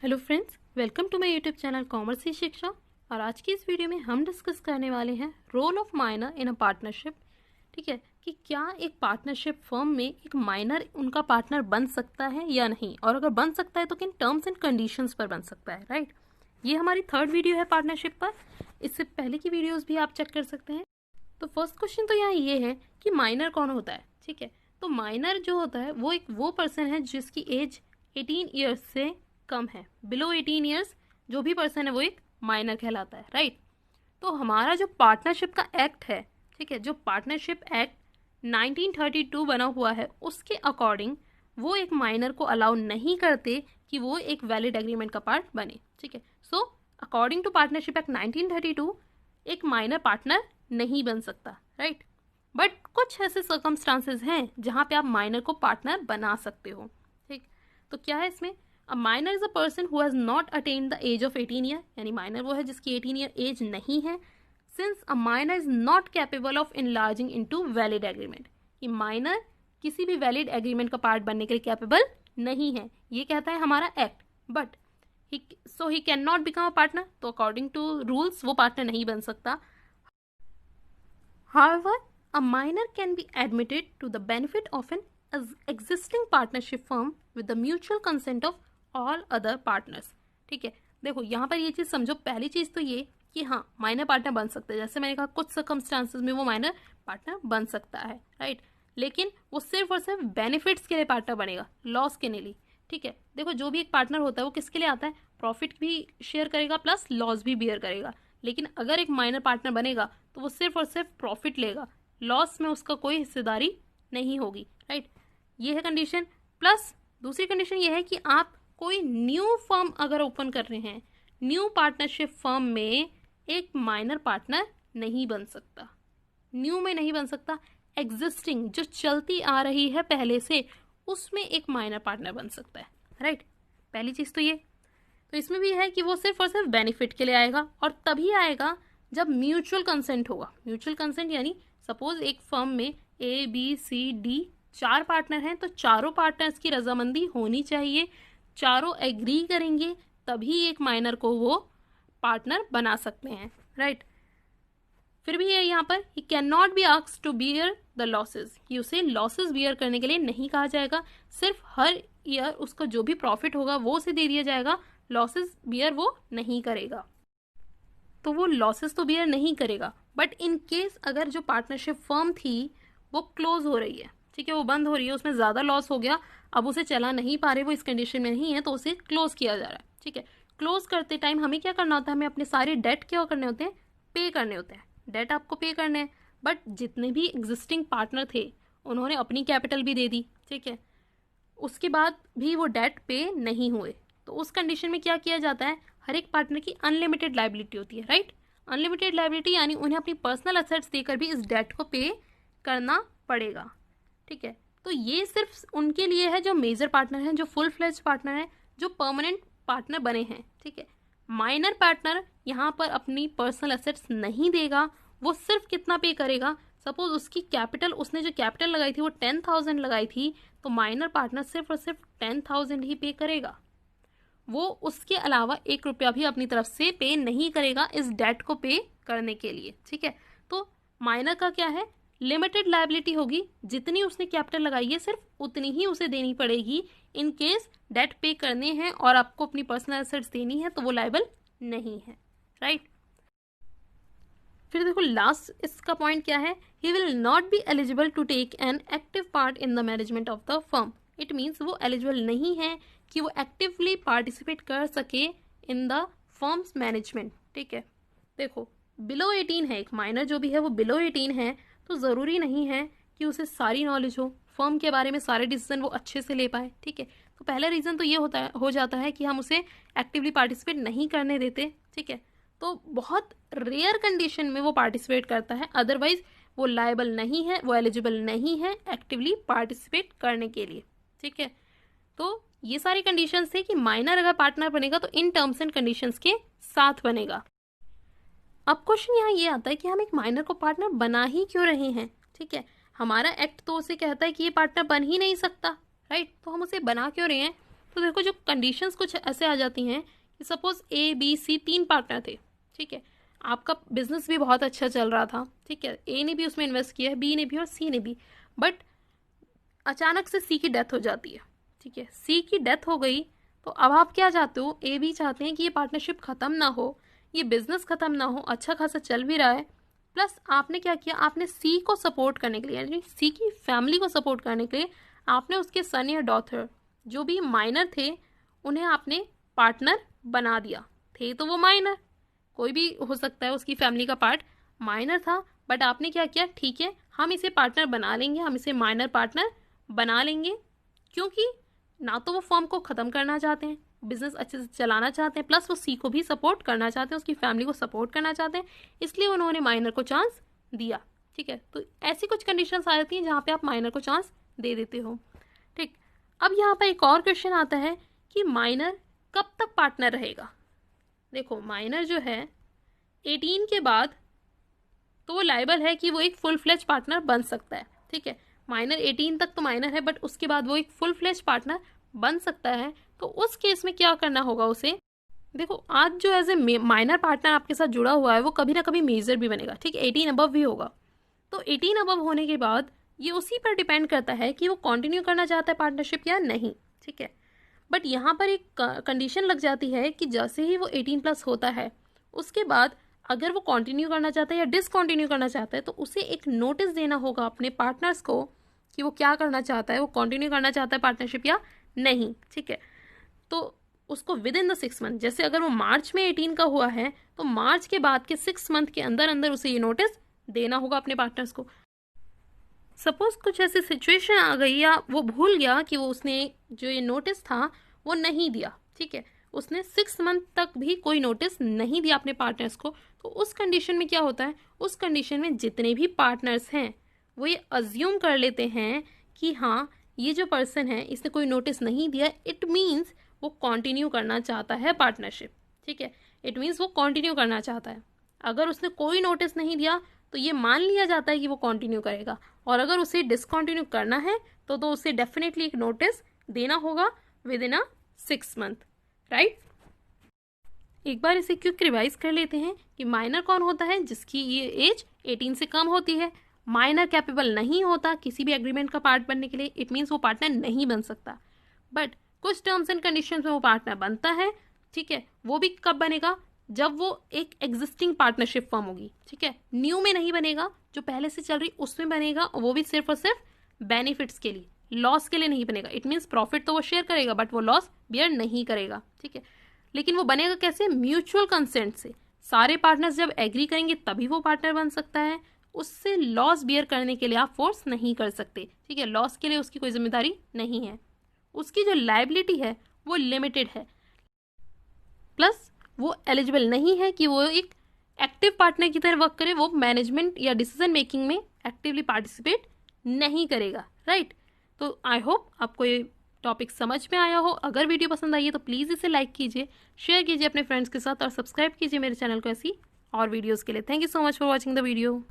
Hello friends, welcome to my YouTube channel commerce ही शिक्षा। और आज की इस वीडियो में हम डिस्कस करने वाले हैं role of minor in a partnership. ठीक है कि क्या एक पार्टनरशिप फर्म में एक माइनर उनका पार्टनर बन सकता है या नहीं, और अगर बन सकता है तो किन टर्म्स एंड कंडीशंस पर बन सकता है। राइट, ये हमारी थर्ड वीडियो है पार्टनरशिप पर। इससे पहले की वीडियोज़ भी आप चेक कर सकते हैं। तो फर्स्ट क्वेश्चन तो यहाँ ये है कि माइनर कौन होता है। ठीक है, तो माइनर जो होता है वो पर्सन है जिसकी एज 18 ईयर्स से कम है। बिलो 18 ईयर्स जो भी पर्सन है वो एक माइनर कहलाता है। राइट, तो हमारा जो पार्टनरशिप का एक्ट है, ठीक है, जो पार्टनरशिप एक्ट 1932 बना हुआ है, उसके अकॉर्डिंग वो एक माइनर को अलाउ नहीं करते कि वो एक वैलिड एग्रीमेंट का पार्ट बने। ठीक है, so according to partnership act 1932 एक माइनर पार्टनर नहीं बन सकता। राइट, बट कुछ ऐसे सर्कमस्टांसेस हैं जहाँ पे आप माइनर को पार्टनर बना सकते हो। ठीक, तो क्या है इसमें, a minor is a person who has not attend the age of 18 year, यानी माइनर वो है जिसकी 18 ईयर एज नहीं है। Since a minor is not capable of enlarging into valid agreement, कि माइनर किसी भी वैलिड एग्रीमेंट का पार्ट बनने के लिए कैपेबल नहीं है, ये कहता है हमारा act. But he can not become a partner, तो अकॉर्डिंग टू रूल्स वो पार्टनर नहीं बन सकता। However, a minor can be admitted to the benefit of an existing partnership firm with the mutual consent of all other partners. ठीक है, देखो यहाँ पर ये चीज़ समझो। पहली चीज़ तो ये कि हाँ, माइनर पार्टनर बन सकते हैं। जैसे मैंने कहा कुछ सर्कमस्टांसेस में वो माइनर पार्टनर बन सकता है। राइट, लेकिन वो सिर्फ और सिर्फ बेनिफिट्स के लिए पार्टनर बनेगा, लॉस के लिए। ठीक है, देखो जो भी एक पार्टनर होता है वो किसके लिए आता है, प्रॉफिट भी शेयर करेगा प्लस लॉस भी बियर करेगा। लेकिन अगर एक माइनर पार्टनर बनेगा तो वो सिर्फ और सिर्फ प्रॉफिट लेगा, लॉस में उसका कोई हिस्सेदारी नहीं होगी। राइट, ये है कंडीशन। प्लस दूसरी कंडीशन ये है कि आप कोई न्यू फर्म अगर ओपन कर रहे हैं, न्यू पार्टनरशिप फर्म में एक माइनर पार्टनर नहीं बन सकता, न्यू में नहीं बन सकता। एग्जिस्टिंग जो चलती आ रही है पहले से, उसमें एक माइनर पार्टनर बन सकता है। राइट, पहली चीज़ तो ये। तो इसमें भी है कि वो सिर्फ और सिर्फ बेनिफिट के लिए आएगा, और तभी आएगा जब म्यूचुअल कंसेंट होगा। म्यूचुअल कंसेंट यानी सपोज एक फर्म में ABCD 4 पार्टनर हैं, तो चारों पार्टनर्स की रजामंदी होनी चाहिए, चारों एग्री करेंगे तभी एक माइनर को वो पार्टनर बना सकते हैं। राइट, फिर भी ये यहाँ पर he can not be asked to bear the losses, कि उसे लॉसेज बियर करने के लिए नहीं कहा जाएगा। सिर्फ हर ईयर उसका जो भी प्रॉफिट होगा वो उसे दे दिया जाएगा, लॉसेज बियर वो नहीं करेगा। तो वो लॉसेस तो बियर नहीं करेगा, बट इन केस अगर जो पार्टनरशिप फर्म थी वो क्लोज हो रही है, ठीक है, वो बंद हो रही है, उसमें ज़्यादा लॉस हो गया, अब उसे चला नहीं पा रहे, वो इस कंडीशन में नहीं है, तो उसे क्लोज किया जा रहा है। ठीक है, क्लोज करते टाइम हमें क्या करना होता है, हमें अपने सारे डेट क्या करने होते हैं, पे करने होते हैं। डेट आपको पे करने हैं, बट जितने भी एग्जिस्टिंग पार्टनर थे उन्होंने अपनी कैपिटल भी दे दी। ठीक है, उसके बाद भी वो डेट पे नहीं हुए, तो उस कंडीशन में क्या किया जाता है, हर एक पार्टनर की अनलिमिटेड लाइबिलिटी होती है। राइट, अनलिमिटेड लाइबिलिटी यानी उन्हें अपनी पर्सनल असेट्स देकर भी इस डेट को पे करना पड़ेगा। ठीक है, तो ये सिर्फ उनके लिए है जो मेजर पार्टनर हैं, जो फुल फ्लेज पार्टनर हैं, जो परमानेंट पार्टनर बने हैं। ठीक है, माइनर पार्टनर यहाँ पर अपनी पर्सनल असेट्स नहीं देगा, वो सिर्फ कितना पे करेगा, सपोज उसकी कैपिटल, उसने जो कैपिटल लगाई थी वो 10,000 लगाई थी, तो माइनर पार्टनर सिर्फ और सिर्फ 10,000 ही पे करेगा, वो उसके अलावा 1 रुपया भी अपनी तरफ से पे नहीं करेगा इस डेट को पे करने के लिए। ठीक है, तो माइनर का क्या है, लिमिटेड लायबिलिटी होगी, जितनी उसने कैपिटल लगाई है सिर्फ उतनी ही उसे देनी पड़ेगी। इन केस डेट पे करने हैं और आपको अपनी पर्सनल एसेट्स देनी है तो वो लायबल नहीं है। राइट, फिर देखो लास्ट इसका पॉइंट क्या है, he will not be eligible to take an active part in the management of the firm. It means वो एलिजिबल नहीं है कि वो एक्टिवली पार्टिसिपेट कर सके इन द फर्म्स मैनेजमेंट। ठीक है, देखो बिलो 18 है, एक माइनर जो भी है वो बिलो 18 है, तो ज़रूरी नहीं है कि उसे सारी नॉलेज हो फर्म के बारे में, सारे डिसीजन वो अच्छे से ले पाए। ठीक है, तो पहला रीज़न तो ये हो जाता है कि हम उसे एक्टिवली पार्टिसिपेट नहीं करने देते। ठीक है, तो बहुत रेयर कंडीशन में वो पार्टिसिपेट करता है, अदरवाइज वो लायबल नहीं है, वो एलिजिबल नहीं है एक्टिवली पार्टिसिपेट करने के लिए। ठीक है, तो ये सारी कंडीशंस थे कि माइनर अगर पार्टनर बनेगा तो इन टर्म्स एंड कंडीशंस के साथ बनेगा। अब क्वेश्चन यहाँ ये आता है कि हम एक माइनर को पार्टनर बना ही क्यों रहे हैं। ठीक है, हमारा एक्ट तो उसे कहता है कि ये पार्टनर बन ही नहीं सकता। राइट, तो हम उसे बना क्यों रहे हैं, तो देखो जो कंडीशंस कुछ ऐसे आ जाती हैं कि suppose A B C 3 partner थे, ठीक है, आपका बिजनेस भी बहुत अच्छा चल रहा था, ठीक है, A ने भी उसमें इन्वेस्ट किया है, B ने भी और C ने भी, बट अचानक से C की डेथ हो जाती है, ठीक है, C की डेथ हो गई तो अब आप क्या चाहते हो, A भी चाहते हैं कि ये पार्टनरशिप ख़त्म ना हो, ये बिजनेस ख़त्म ना हो, अच्छा खासा चल भी रहा है, प्लस आपने क्या किया, आपने C को सपोर्ट करने के लिए यानी C की फैमिली को सपोर्ट करने के लिए आपने उसके सन या डॉटर जो भी माइनर थे उन्हें आपने पार्टनर बना दिया। थे तो वो माइनर, कोई भी हो सकता है उसकी फैमिली का पार्ट, माइनर था, बट आपने क्या किया, ठीक है हम इसे पार्टनर बना लेंगे, हम इसे माइनर पार्टनर बना लेंगे, क्योंकि ना तो वो फर्म को ख़त्म करना चाहते हैं, बिजनेस अच्छे से चलाना चाहते हैं, प्लस वो C को भी सपोर्ट करना चाहते हैं, उसकी फैमिली को सपोर्ट करना चाहते हैं, इसलिए उन्होंने माइनर को चांस दिया। ठीक है, तो ऐसी कुछ कंडीशंस आ जाती हैं जहाँ पे आप माइनर को चांस दे देते हो। ठीक, अब यहाँ पर एक और क्वेश्चन आता है कि माइनर कब तक पार्टनर रहेगा। देखो माइनर जो है 18 के बाद तो वो लायबल है कि वो एक फुल फ्लेज पार्टनर बन सकता है। ठीक है, माइनर 18 तक तो माइनर है, बट उसके बाद वो एक फुल फ्लेज पार्टनर बन सकता है। तो उस केस में क्या करना होगा उसे, देखो आज जो एज ए माइनर पार्टनर आपके साथ जुड़ा हुआ है वो कभी ना कभी मेजर भी बनेगा। ठीक है, 18 अबव भी होगा। तो 18 अबव होने के बाद ये उसी पर डिपेंड करता है कि वो कंटिन्यू करना चाहता है पार्टनरशिप या नहीं। ठीक है, बट यहाँ पर एक कंडीशन लग जाती है कि जैसे ही वो 18 प्लस होता है उसके बाद अगर वो कंटिन्यू करना चाहता है या डिसकंटिन्यू करना चाहता है तो उसे एक नोटिस देना होगा अपने पार्टनर्स को कि वो क्या करना चाहता है, वो कंटिन्यू करना चाहता है पार्टनरशिप या नहीं। ठीक है, तो उसको विद इन द 6 मंथ, जैसे अगर वो मार्च में 18 का हुआ है तो मार्च के बाद के 6 मंथ के अंदर अंदर उसे ये नोटिस देना होगा अपने पार्टनर्स को। सपोज कुछ ऐसी सिचुएशन आ गई या वो भूल गया कि वो उसने जो ये नोटिस था वो नहीं दिया, ठीक है, उसने 6 मंथ तक भी कोई नोटिस नहीं दिया अपने पार्टनर्स को, तो उस कंडीशन में क्या होता है, उस कंडीशन में जितने भी पार्टनर्स हैं वो ये अज्यूम कर लेते हैं कि हाँ ये जो पर्सन है इसने कोई नोटिस नहीं दिया, इट मीन्स वो कंटिन्यू करना चाहता है पार्टनरशिप। ठीक है, इट मीन्स वो कंटिन्यू करना चाहता है। अगर उसने कोई नोटिस नहीं दिया तो ये मान लिया जाता है कि वो कंटिन्यू करेगा, और अगर उसे डिसकंटिन्यू करना है तो उसे डेफिनेटली एक नोटिस देना होगा with in a 6 month, right. एक बार इसे क्विक रिवाइज कर लेते हैं कि माइनर कौन होता है, जिसकी ये एज 18 से कम होती है। माइनर कैपेबल नहीं होता किसी भी एग्रीमेंट का पार्ट बनने के लिए, इट मीन्स वो पार्टनर नहीं बन सकता, बट कुछ टर्म्स एंड कंडीशंस में वो पार्टनर बनता है। ठीक है, वो भी कब बनेगा, जब वो एक एग्जिस्टिंग पार्टनरशिप फॉर्म होगी। ठीक है, न्यू में नहीं बनेगा, जो पहले से चल रही उसमें बनेगा, और वो भी सिर्फ और सिर्फ बेनिफिट्स के लिए, लॉस के लिए नहीं बनेगा। इट मीन्स प्रॉफिट तो वो शेयर करेगा बट वो लॉस बियर नहीं करेगा। ठीक है, लेकिन वो बनेगा कैसे, म्यूचुअल कंसेंट से। सारे पार्टनर्स जब एग्री करेंगे तभी वो पार्टनर बन सकता है, उससे लॉस बियर करने के लिए आप फोर्स नहीं कर सकते। ठीक है, लॉस के लिए उसकी कोई जिम्मेदारी नहीं है, उसकी जो लायबिलिटी है वो लिमिटेड है, प्लस वो एलिजिबल नहीं है कि वो एक एक्टिव पार्टनर की तरह वर्क करे, वो मैनेजमेंट या डिसीजन मेकिंग में एक्टिवली पार्टिसिपेट नहीं करेगा, राइट। तो आई होप आपको ये टॉपिक समझ में आया हो। अगर वीडियो पसंद आई है तो प्लीज़ इसे लाइक कीजिए, शेयर कीजिए अपने फ्रेंड्स के साथ, और सब्सक्राइब कीजिए मेरे चैनल को ऐसी और वीडियोज़ के लिए। Thank you so much for watching the video.